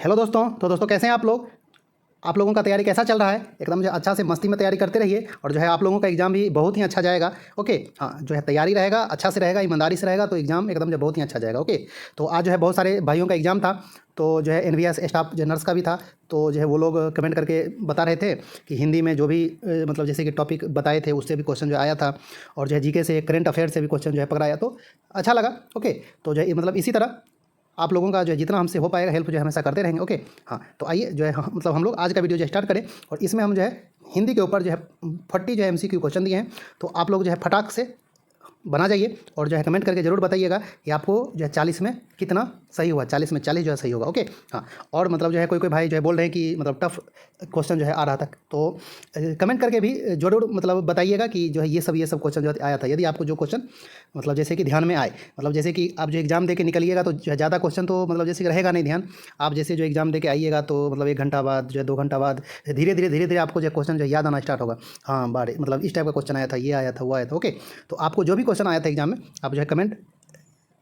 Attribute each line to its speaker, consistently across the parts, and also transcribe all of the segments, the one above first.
Speaker 1: Hello दोस्तों। तो दोस्तों कैसे हैं आप लोग? आप लोगों का तैयारी कैसा चल रहा है? एकदम जो अच्छा से मस्ती में तैयारी करते रहिए और जो है आप लोगों का एग्ज़ाम भी बहुत ही अच्छा जाएगा। ओके, हाँ, जो है तैयारी रहेगा अच्छा से रहेगा, ईमानदारी से रहेगा तो एग्ज़ाम एकदम जो बहुत ही अच्छा जाएगा। ओके, तो आज जो है बहुत सारे भाइयों का एग्ज़ाम था, तो जो है एनवीएस स्टाफ जो नर्स का भी था, तो जो है वो लोग कमेंट करके बता रहे थे कि हिंदी में जो भी मतलब जैसे कि टॉपिक बताए थे उससे भी क्वेश्चन जो आया था, और जो है जीके से करंट अफेयर से भी क्वेश्चन जो है पकड़ाया, तो अच्छा लगा। ओके, तो जो है मतलब इसी तरह आप लोगों का जो है जितना हमसे हो पाएगा हेल्प जो है हमेशा करते रहेंगे। ओके, हाँ, तो आइए जो है मतलब हम लोग आज का वीडियो जो स्टार्ट करें, और इसमें हम जो है हिंदी के ऊपर जो है 40 जो है एमसीक्यू क्वेश्चन दिए हैं, तो आप लोग जो है फटाक से बना जाइए और जो है कमेंट करके ज़रूर बताइएगा कि आपको जो है 40 में कितना सही हुआ, 40 में 40 जो है सही होगा। ओके, हाँ, और मतलब जो है कोई कोई भाई जो है बोल रहे हैं कि मतलब टफ क्वेश्चन जो है आ रहा था, तो कमेंट करके भी ज़रूर मतलब बताइएगा कि जो है ये सब क्वेश्चन जो आया था, यदि आपको जो क्वेश्चन मतलब जैसे कि ध्यान में आए, मतलब जैसे कि आप जो एग्ज़ाम दे के निकलिएगा तो जो है ज़्यादा क्वेश्चन तो मतलब जैसे कि रहेगा नहीं ध्यान। आप जैसे जो एग्ज़ाम दे के आइएगा तो मतलब 1 घंटा बाद जो है 2 घंटा बाद धीरे धीरे आपको जो क्वेश्चन जो है याद आना स्टार्ट होगा। हाँ, बारे मतलब इस टाइप का क्वेश्चन आया था, ये आया था, वो आया था। ओके, तो आपको जो भी क्वेश्चन आया था एग्जाम में आप जो है कमेंट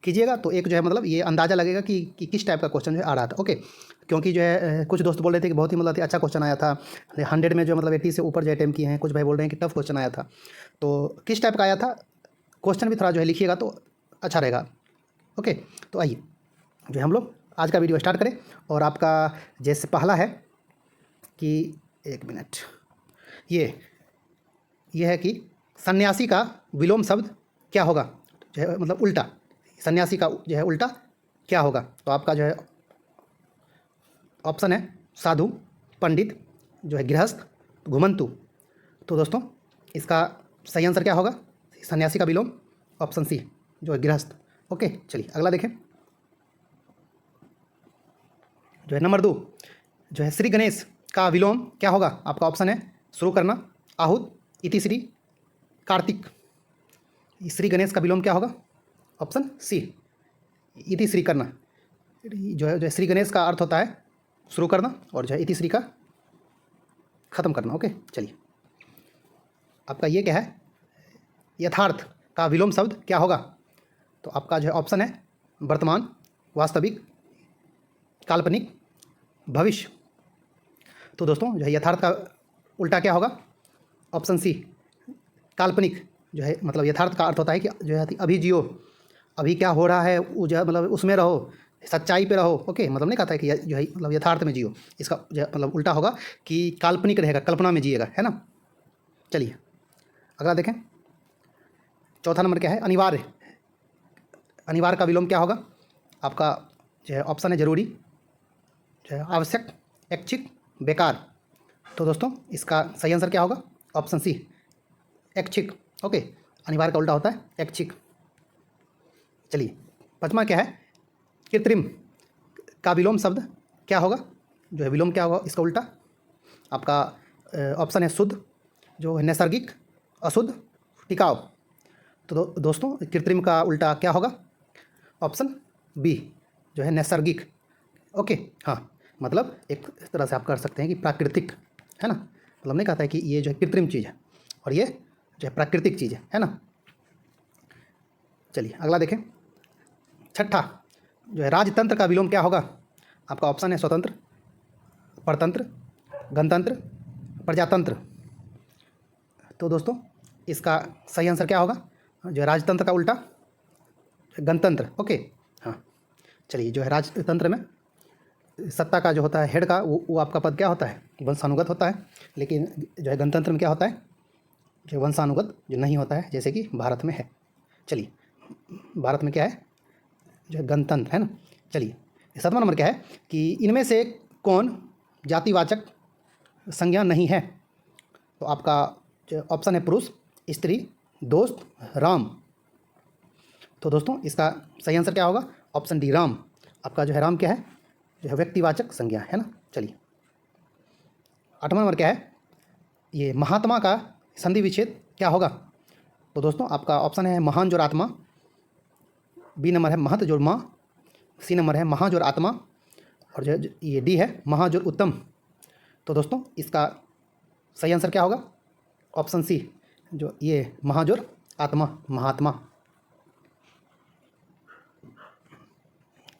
Speaker 1: कीजिएगा, तो एक जो है मतलब ये अंदाज़ा लगेगा कि किस टाइप का क्वेश्चन जो है आ रहा था। ओके, क्योंकि जो है कुछ दोस्त बोल रहे थे कि बहुत ही मतलब अच्छा क्वेश्चन आया था, 100 में जो मतलब 80 से ऊपर जो अटैम्प्ट किए हैं। कुछ भाई बोल रहे हैं कि टफ क्वेश्चन आया था, तो किस टाइप का आया था क्वेश्चन भी थोड़ा जो है लिखिएगा तो अच्छा रहेगा। ओके, तो आइए जो है हम लोग आज का वीडियो स्टार्ट करें, और आपका जैसे पहला है कि 1 मिनट, ये ये है कि सन्यासी का विलोम शब्द क्या होगा, जो है मतलब उल्टा, सन्यासी का जो है उल्टा क्या होगा। तो आपका जो है ऑप्शन है साधु, पंडित, जो है गृहस्थ, घुमंतु। तो दोस्तों इसका सही आंसर क्या होगा? सन्यासी का विलोम ऑप्शन सी, जो है गृहस्थ। ओके, चलिए अगला देखें। जो है नंबर 2, जो है श्री गणेश का विलोम क्या होगा? आपका ऑप्शन है शुरू करना, आहुत, इतिश्री, कार्तिक। श्री गणेश का विलोम क्या होगा? ऑप्शन सी, इतिश्री करना। जो है श्री गणेश का अर्थ होता है शुरू करना, और जो है इतिश्री का ख़त्म करना। ओके, चलिए आपका ये क्या है, यथार्थ का विलोम शब्द क्या होगा? तो आपका जो है ऑप्शन है वर्तमान, वास्तविक, काल्पनिक, भविष्य। तो दोस्तों जो है यथार्थ का उल्टा क्या होगा? ऑप्शन सी, काल्पनिक। जो है मतलब यथार्थ का अर्थ होता है कि जो है अभी जियो, अभी क्या हो रहा है वो जो है मतलब उसमें रहो, सच्चाई पे रहो। ओके, मतलब नहीं कहता है कि जो है मतलब यथार्थ में जियो, इसका जो है मतलब उल्टा होगा कि काल्पनिक रहेगा, कल्पना में जिएगा, है ना। चलिए अगला देखें। चौथा नंबर क्या है, अनिवार्य। अनिवार्य का विलोम क्या होगा? आपका जो है ऑप्शन है जरूरी, जो है आवश्यक, ऐच्छिक, बेकार। तो दोस्तों इसका सही आंसर क्या होगा? ऑप्शन सी, ऐच्छिक। ओके, अनिवार्य का उल्टा होता है ऐच्छिक। चलिए पांचवा क्या है, कृत्रिम का विलोम शब्द क्या होगा? जो है विलोम क्या होगा इसका उल्टा? आपका ऑप्शन है शुद्ध, जो है नैसर्गिक, अशुद्ध, टिकाऊ। तो दोस्तों कृत्रिम का उल्टा क्या होगा? ऑप्शन बी, जो है नैसर्गिक। ओके, हाँ, मतलब एक तरह से आप कर सकते हैं कि प्राकृतिक, है ना। मतलब नहीं कहता है कि ये जो है कृत्रिम चीज़ है और ये जो है प्राकृतिक चीज़ है ना। चलिए अगला देखें। छठा, जो है राजतंत्र का विलोम क्या होगा? आपका ऑप्शन है स्वतंत्र, परतंत्र, गणतंत्र, प्रजातंत्र। तो दोस्तों इसका सही आंसर क्या होगा? जो है राजतंत्र का उल्टा गणतंत्र। ओके, हाँ, चलिए जो है राजतंत्र में सत्ता का जो होता है हेड का वो आपका पद क्या होता है? वंशानुगत होता है। लेकिन जो है गणतंत्र में क्या होता है? जो वंशानुगत जो नहीं होता है, जैसे कि भारत में है। चलिए भारत में क्या है? जो है गणतंत्र, है ना। चलिए 7वां नंबर क्या है कि इनमें से कौन जातिवाचक संज्ञा नहीं है? तो आपका जो ऑप्शन है पुरुष, स्त्री, दोस्त, राम। तो दोस्तों इसका सही आंसर क्या होगा? Option D, Ram. आपका जो है राम क्या है? जो है व्यक्तिवाचक संज्ञा, है ना। चलिए 8वां नंबर क्या है, ये महात्मा का संधि विच्छेद क्या होगा? तो दोस्तों आपका ऑप्शन है महान जोड़ आत्मा, बी नंबर है महत जोड़ माँ, सी नंबर है महा जोड़ आत्मा, और जो ये डी है महा जोड़ उत्तम। तो दोस्तों इसका सही आंसर क्या होगा? ऑप्शन सी, जो ये महाजोर आत्मा, महात्मा।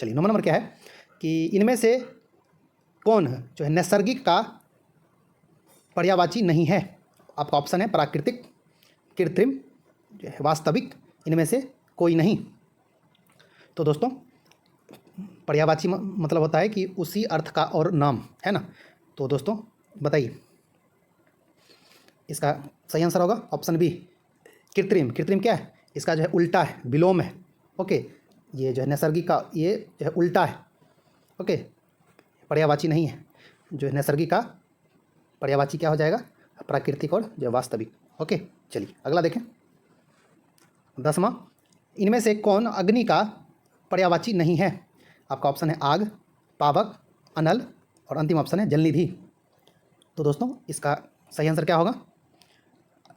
Speaker 1: चलिए 9वां नंबर क्या है कि इनमें से कौन जो है नैसर्गिक का पर्यायवाची नहीं है? आपका ऑप्शन है प्राकृतिक, कृत्रिम, जो है वास्तविक, इनमें से कोई नहीं। तो दोस्तों पर्यायवाची मतलब होता है कि उसी अर्थ का और नाम, है ना। तो दोस्तों बताइए, इसका सही आंसर होगा ऑप्शन बी कृत्रिम। कृत्रिम क्या है? इसका जो है उल्टा है, विलोम है। ओके, ये जो है नैसर्गिक का ये जो है उल्टा है। ओके, पर्यायवाची नहीं है। जो है नैसर्गिक का पर्यायवाची क्या हो जाएगा? प्राकृतिक और जो वास्तविक। ओके, चलिए अगला देखें। 10वां, इनमें से कौन अग्नि का पर्यायवाची नहीं है? आपका ऑप्शन है आग, पावक, अनल और अंतिम ऑप्शन है जलनिधि। तो दोस्तों इसका सही आंसर क्या होगा?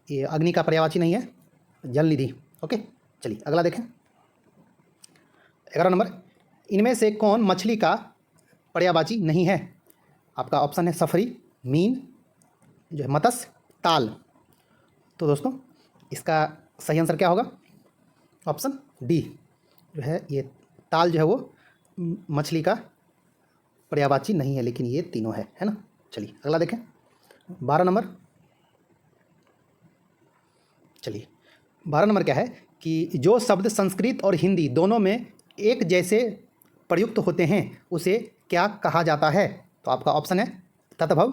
Speaker 1: ये अग्नि का पर्यायवाची नहीं है, जलनिधि। ओके, चलिए अगला देखें। 11 नंबर, इनमें से कौन मछली का पर्यायवाची नहीं है? आपका ऑप्शन है सफरी, मीन, जो है मत्स्य, ताल। तो दोस्तों इसका सही आंसर क्या होगा? ऑप्शन डी जो है ये ताल जो है वो मछली का पर्यायवाची नहीं है, लेकिन ये तीनों है ना। चलिए अगला देखें। 12 नंबर, चलिए 12 नंबर क्या है कि जो शब्द संस्कृत और हिंदी दोनों में एक जैसे प्रयुक्त होते हैं उसे क्या कहा जाता है? तो आपका ऑप्शन है तत्भव,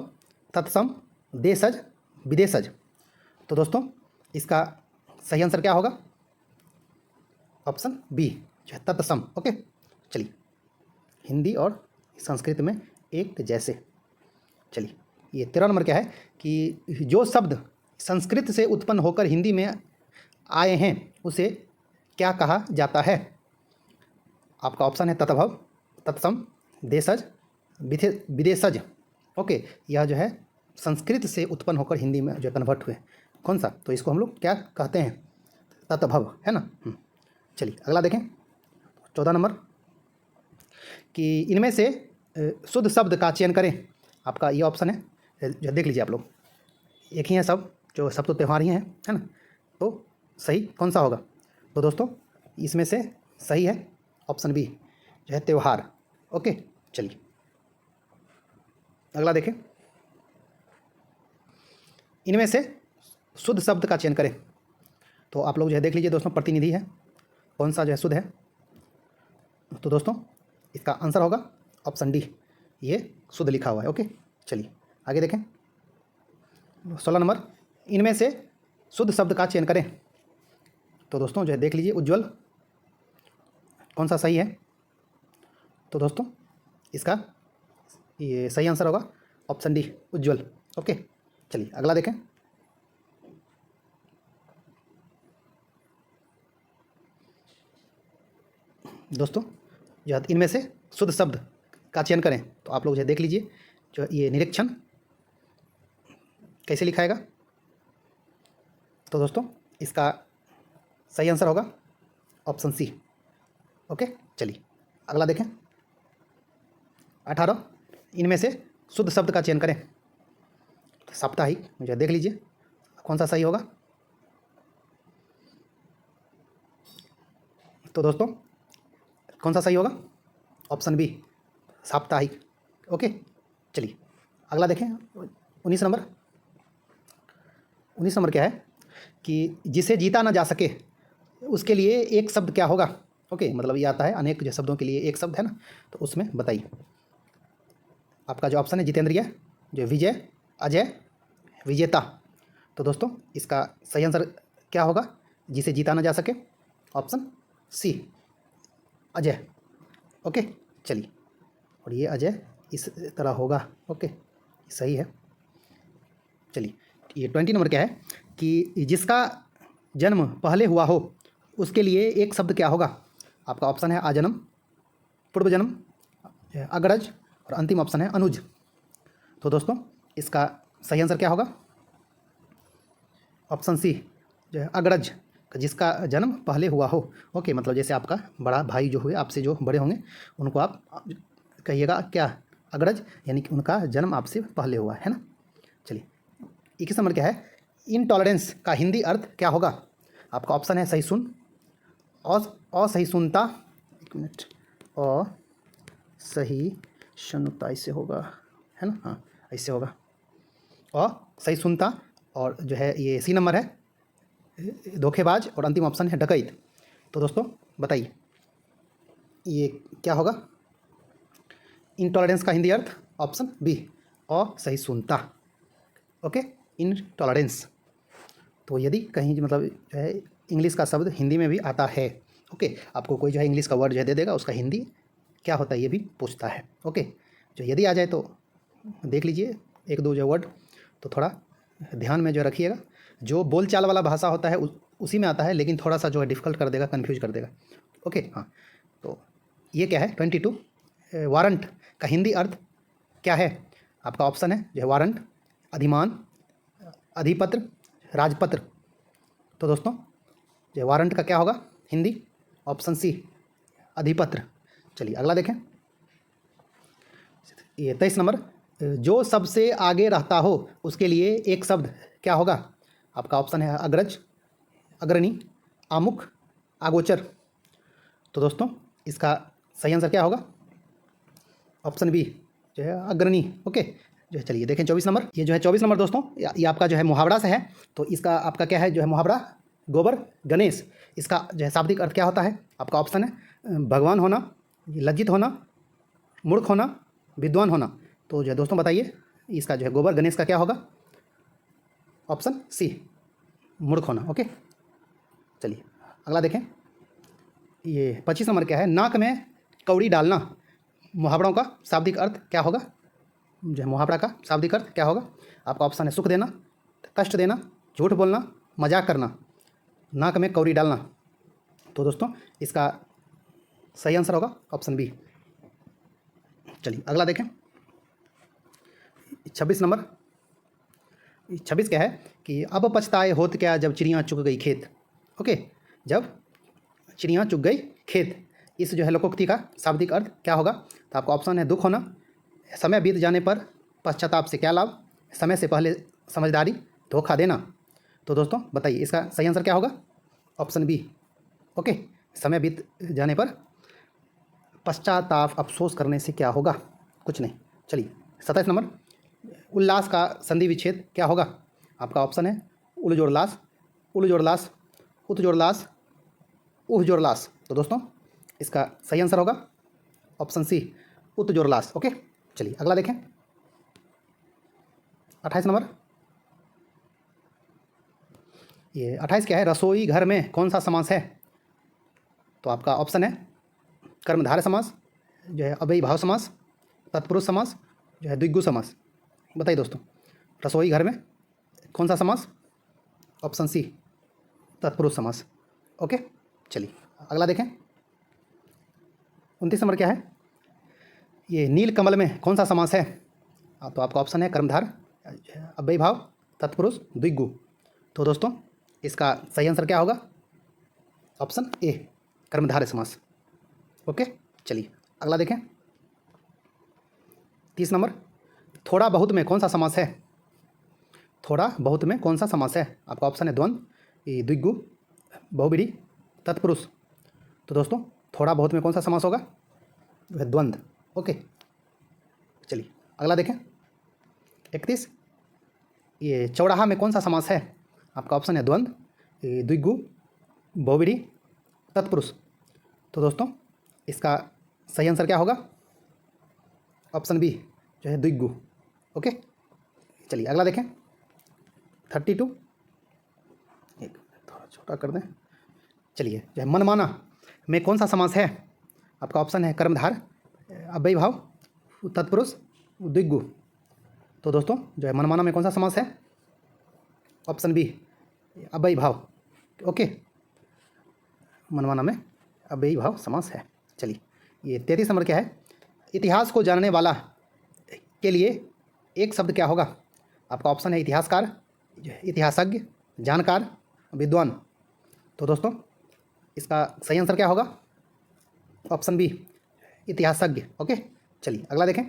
Speaker 1: तत्सम, देशज, विदेशज। तो दोस्तों इसका सही आंसर क्या होगा? ऑप्शन बी जो है तत्सम। ओके, चलिए हिंदी और संस्कृत में एक जैसे। चलिए ये 13 नंबर क्या है कि जो शब्द संस्कृत से उत्पन्न होकर हिंदी में आए हैं उसे क्या कहा जाता है? आपका ऑप्शन है तत्भव, तत्सम, देशज, विदेशज। ओके, यह जो है संस्कृत से उत्पन्न होकर हिंदी में जो कन्वर्ट हुए, कौन सा? तो इसको हम लोग क्या कहते हैं? तत्भव, है ना। चलिए अगला देखें। 14 नंबर कि इनमें से शुद्ध शब्द का चयन करें। आपका ये ऑप्शन है, जो देख लीजिए आप लोग, एक ही है सब, जो सब तो त्यौहार ही हैं, है ना। तो सही कौन सा होगा? तो दोस्तों इसमें से सही है ऑप्शन बी जो है त्यौहार। ओके, चलिए अगला देखें। इनमें से शुद्ध शब्द का चयन करें। तो आप लोग जो है देख लीजिए दोस्तों, प्रतिनिधि है, कौन सा जो है शुद्ध है? तो दोस्तों इसका आंसर होगा ऑप्शन डी, ये शुद्ध लिखा हुआ है। ओके, चलिए आगे देखें। 16 नंबर, इनमें से शुद्ध शब्द का चयन करें। तो दोस्तों जो है देख लीजिए, उज्ज्वल, कौन सा सही है? तो दोस्तों इसका ये सही आंसर होगा ऑप्शन डी, उज्ज्वल। ओके, चलिए अगला देखें। दोस्तों जो इनमें से शुद्ध शब्द का चयन करें। तो आप लोग जो देख लीजिए, जो ये निरीक्षण कैसे लिखाएगा? तो दोस्तों इसका सही आंसर होगा ऑप्शन सी। ओके, चलिए अगला देखें। 18, इनमें से शुद्ध शब्द का चयन करें। साप्ताहिक, मुझे देख लीजिए कौन सा सही होगा? तो दोस्तों कौन सा सही होगा? ऑप्शन बी, साप्ताहिक। ओके, चलिए अगला देखें। 19 नंबर, 19 नंबर क्या है कि जिसे जीता ना जा सके उसके लिए एक शब्द क्या होगा? ओके, मतलब ये आता है अनेक जो शब्दों के लिए एक शब्द है ना, तो उसमें बताइए। आपका जो ऑप्शन है जितेंद्रिय, जो विजय, अजय, विजेता। तो दोस्तों इसका सही आंसर क्या होगा जिसे जीता ना जा सके? Option C, Ajay. ओके, चलिए, और ये अजय इस तरह होगा। ओके, सही है। चलिए ये 20 नंबर क्या है कि जिसका जन्म पहले हुआ हो उसके लिए एक शब्द क्या होगा? आपका ऑप्शन है आजन्म, पूर्व जन्म, अग्रज और अंतिम ऑप्शन है अनुज। तो दोस्तों इसका सही आंसर क्या होगा? ऑप्शन सी जो है अग्रज, जिसका जन्म पहले हुआ हो। ओके, मतलब जैसे आपका बड़ा भाई जो हुए, आपसे जो बड़े होंगे, उनको आप कहिएगा क्या? अग्रज, यानी कि उनका जन्म आपसे पहले हुआ है ना। चलिए 21 नंबर क्या है, इनटॉलरेंस का हिंदी अर्थ क्या होगा? आपका ऑप्शन है सहिष्णु, असहिष्णुता, एक मिनट, असहिष्णुता इससे होगा। है ना। हाँ, इससे होगा। और सही सुनता, और जो है ये सी नंबर है धोखेबाज, और अंतिम ऑप्शन है डकैत। तो दोस्तों बताइए ये क्या होगा। इंटॉलरेंस का हिंदी अर्थ ऑप्शन बी, और सही सुनता। Okay, intolerance. तो यदि कहीं मतलब जो है इंग्लिश का शब्द हिंदी में भी आता है, ओके, आपको कोई जो है इंग्लिश का वर्ड जो है दे देगा, उसका हिंदी क्या होता है ये भी पूछता है। ओके, जो यदि आ जाए तो देख लीजिए एक दो जो वर्ड, तो थोड़ा ध्यान में जो रखिएगा। जो बोलचाल वाला भाषा होता है उसी में आता है, लेकिन थोड़ा सा जो है डिफ़िकल्ट कर देगा, कन्फ्यूज कर देगा। ओके, हाँ, तो ये क्या है 22 वारंट का हिंदी अर्थ क्या है। आपका ऑप्शन है जो है वारंट, अधिमान, अधिपत्र, राजपत्र। तो दोस्तों जो वारंट का क्या होगा हिंदी, ऑप्शन सी अधिपत्र। चलिए अगला देखें, ये 23 नंबर, जो सबसे आगे रहता हो उसके लिए एक शब्द क्या होगा। आपका ऑप्शन है अग्रज, अग्रणी, आमुख, आगोचर। तो दोस्तों इसका सही आंसर क्या होगा, ऑप्शन बी जो है अग्रणी। ओके, जो है चलिए देखें 24 नंबर, ये जो है 24 नंबर दोस्तों, ये आपका जो है मुहावरा से है। तो इसका आपका क्या है जो है मुहावरा गोबर गणेश। इसका जो है शाब्दिक अर्थ क्या होता है। आपका ऑप्शन है भगवान होना, लज्जित होना, मूर्ख होना, विद्वान होना। तो जो है दोस्तों बताइए इसका जो है गोबर गणेश का क्या होगा, ऑप्शन सी मूर्ख होना। ओके, चलिए अगला देखें, ये 25 नंबर क्या है, नाक में कौड़ी डालना। मुहावरों का शाब्दिक अर्थ क्या होगा, जो है मुहावरा का शाब्दिक अर्थ क्या होगा। आपका ऑप्शन है सुख देना, कष्ट देना, झूठ बोलना, मजाक करना, नाक में कौड़ी डालना। तो दोस्तों इसका सही आंसर होगा ऑप्शन बी। चलिए अगला देखें, 26 नंबर, 26 क्या है कि अब पछताए होत क्या जब चिड़िया चुग गई खेत। ओके, जब चिड़िया चुग गई खेत, इस जो है लोकोक्ति का शाब्दिक अर्थ क्या होगा। तो आपका ऑप्शन है दुख होना, समय बीत जाने पर पश्चाताप से क्या लाभ, समय से पहले समझदारी, धोखा देना। तो दोस्तों बताइए इसका सही आंसर क्या होगा, ऑप्शन बी। ओके, समय बीत जाने पर पश्चाताप, अफसोस करने से क्या होगा, कुछ नहीं। चलिए 27 नंबर, उल्लास का संधि विच्छेद क्या होगा। आपका ऑप्शन है उल जोड़ लास, उल जोड़ लास, उत जोड़ लास, उह जोड़ लास। तो दोस्तों इसका सही आंसर होगा ऑप्शन सी उत जोड़ लास। ओके, चलिए अगला देखें, 28 नंबर, ये 28 क्या है, रसोई घर में कौन सा समास है। तो आपका ऑप्शन है कर्मधारय समास, जो है अव्ययी भाव समास, तत्पुरुष समास, जो है द्विगु समास। बताइए दोस्तों रसोई घर में कौन सा समास, ऑप्शन सी तत्पुरुष समास। ओके, चलिए अगला देखें, 29 नंबर क्या है, ये नील कमल में कौन सा समास है। तो आपका ऑप्शन है कर्मधार, अव्ययी भाव, तत्पुरुष, द्विगु। तो दोस्तों इसका सही आंसर क्या होगा, ऑप्शन ए कर्मधारय समास। ओके, चलिए अगला देखें, 30 नंबर, थोड़ा बहुत में कौन सा समास है। थोड़ा बहुत में कौन सा समास है। आपका ऑप्शन है द्वंद्व, द्विगु, बहुब्रीहि, तत्पुरुष। तो दोस्तों थोड़ा बहुत में कौन सा समास होगा, जो है द्वंद्व। ओके, चलिए अगला देखें, 31, ये चौराहा में कौन सा समास है। आपका ऑप्शन है द्वंद्व, द्विगु, बहुब्रीहि, तत्पुरुष। तो दोस्तों इसका सही आंसर क्या होगा, ऑप्शन बी जो है द्विगु। ओके, चलिए अगला देखें, 32, एक थोड़ा छोटा कर दें। चलिए जो है मनमाना में कौन सा समास है। आपका ऑप्शन है कर्मधार, अव्ययी भाव, तत्पुरुष, द्विगु। तो दोस्तों जो है मनमाना में कौन सा समास है, ऑप्शन बी अव्ययी भाव। ओके, मनमाना में अव्ययी भाव समास है। चलिए ये 33 नंबर क्या है, इतिहास को जानने वाला के लिए एक शब्द क्या होगा। आपका ऑप्शन है इतिहासकार, इतिहासज्ञ, जानकार, विद्वान। तो दोस्तों इसका सही आंसर क्या होगा, ऑप्शन बी इतिहासज्ञ। ओके, चलिए अगला देखें,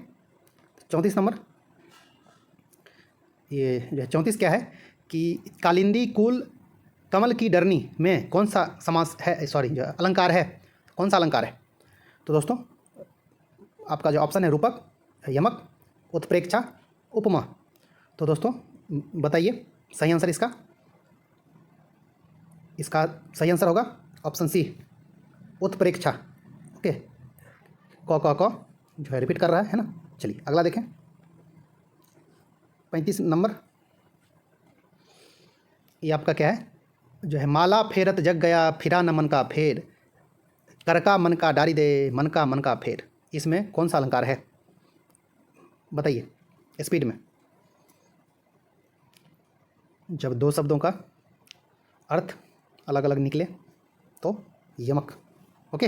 Speaker 1: 34 नंबर, ये जो है 34 क्या है कि कालिंदी कुल कमल की डरनी में कौन सा समास है, सॉरी जो अलंकार है, कौन सा अलंकार है। तो दोस्तों आपका जो ऑप्शन है रूपक, यमक, उत्प्रेक्षा उपमा। तो दोस्तों बताइए सही आंसर इसका सही आंसर होगा ऑप्शन सी, उत्प्रेक्षा। ओके, क जो है रिपीट कर रहा है ना। चलिए अगला देखें, 35 नंबर। ये आपका क्या है, जो है माला फेरत जग गया फिरा न मन का फेर, कर का मन का डारी दे मन का फेर। इसमें कौन सा अलंकार है, बताइए स्पीड में। जब दो शब्दों का अर्थ अलग अलग निकले तो यमक। ओके,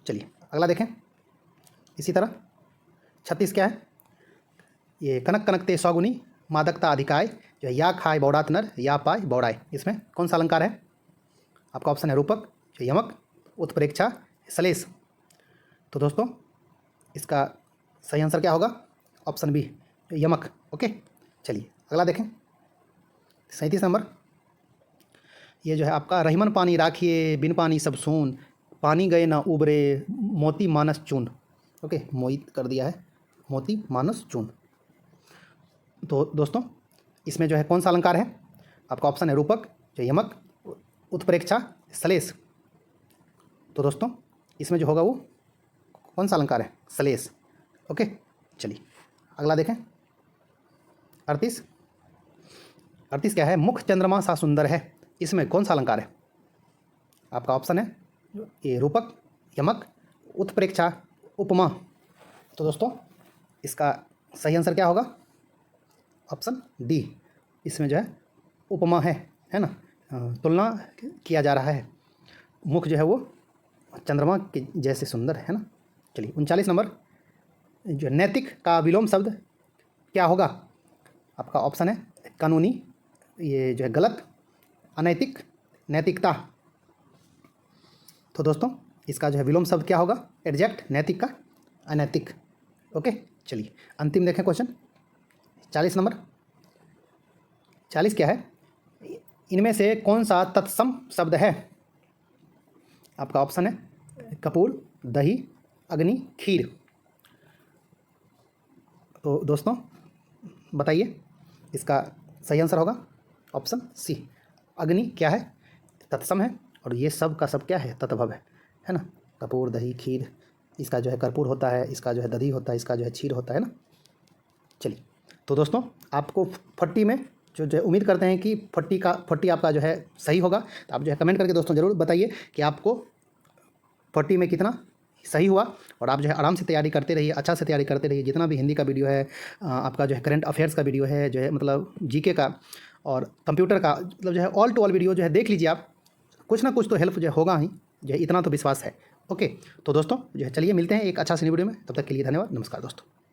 Speaker 1: चलिए अगला देखें। इसी तरह 36 क्या है, ये कनक कनकते सौगुनी मादकता अधिकाय, जो है या खाए बौड़ात नर या पाए बौड़ाए। इसमें कौन सा अलंकार है, आपका ऑप्शन है रूपक, जो यमक, उत्प्रेक्षा, सलेस। तो दोस्तों इसका सही आंसर क्या होगा, ऑप्शन बी, यमक। ओके, चलिए अगला देखें, 37 नंबर। ये जो है आपका रहीमन पानी राखिए बिन पानी सब सून, पानी गए ना उबरे मोती मानस चून। ओके, मोहित कर दिया है, मोती मानस चून। तो दोस्तों इसमें जो है कौन सा अलंकार है, आपका ऑप्शन है रूपक, जो यमक, उत्प्रेक्षा, सलेस। तो दोस्तों इसमें जो होगा वो कौन सा अलंकार है, सलेस। ओके, चलिए अगला देखें, 38 क्या है, मुख चंद्रमा सा सुंदर है। इसमें कौन सा अलंकार है, आपका ऑप्शन है ये रूपक, यमक, उत्प्रेक्षा, उपमा। तो दोस्तों इसका सही आंसर क्या होगा, ऑप्शन डी, इसमें जो है उपमा है ना, तुलना किया जा रहा है, मुख जो है वो चंद्रमा के जैसे सुंदर है ना। चलिए 39 नंबर, जो नैतिक का विलोम शब्द क्या होगा, आपका ऑप्शन है कानूनी, ये जो है गलत, अनैतिक, नैतिकता। तो दोस्तों इसका जो है विलोम शब्द क्या होगा, एडजेक्ट, नैतिक का अनैतिक। ओके, चलिए अंतिम देखें क्वेश्चन 40 नंबर। 40 क्या है, इनमें से कौन सा तत्सम शब्द है, आपका ऑप्शन है कपूर, दही, अग्नि, खीर। तो दोस्तों बताइए इसका सही आंसर होगा ऑप्शन सी, अग्नि क्या है, तत्सम है, और ये सब का सब क्या है, तत्भव है ना। कपूर, दही, खीर, इसका जो है कर्पूर होता है, इसका जो है दधी होता है, इसका जो है क्षीर होता है ना। चलिए तो दोस्तों आपको 40 में जो है उम्मीद करते हैं कि 40 आपका जो है सही होगा। तो आप जो है कमेंट करके दोस्तों ज़रूर बताइए कि आपको 40 में कितना सही हुआ, और आप जो है आराम से तैयारी करते रहिए, अच्छा से तैयारी करते रहिए। जितना भी हिंदी का वीडियो है, आपका जो है करंट अफेयर्स का वीडियो है, जो है मतलब जीके का और कंप्यूटर का, मतलब जो है ऑल टू ऑल वीडियो जो है देख लीजिए आप, कुछ ना कुछ तो हेल्प जो है होगा ही, जो है इतना तो विश्वास है। ओके, तो दोस्तों जो है चलिए मिलते हैं एक अच्छा सी वीडियो में, तब तक के लिए धन्यवाद, नमस्कार दोस्तों।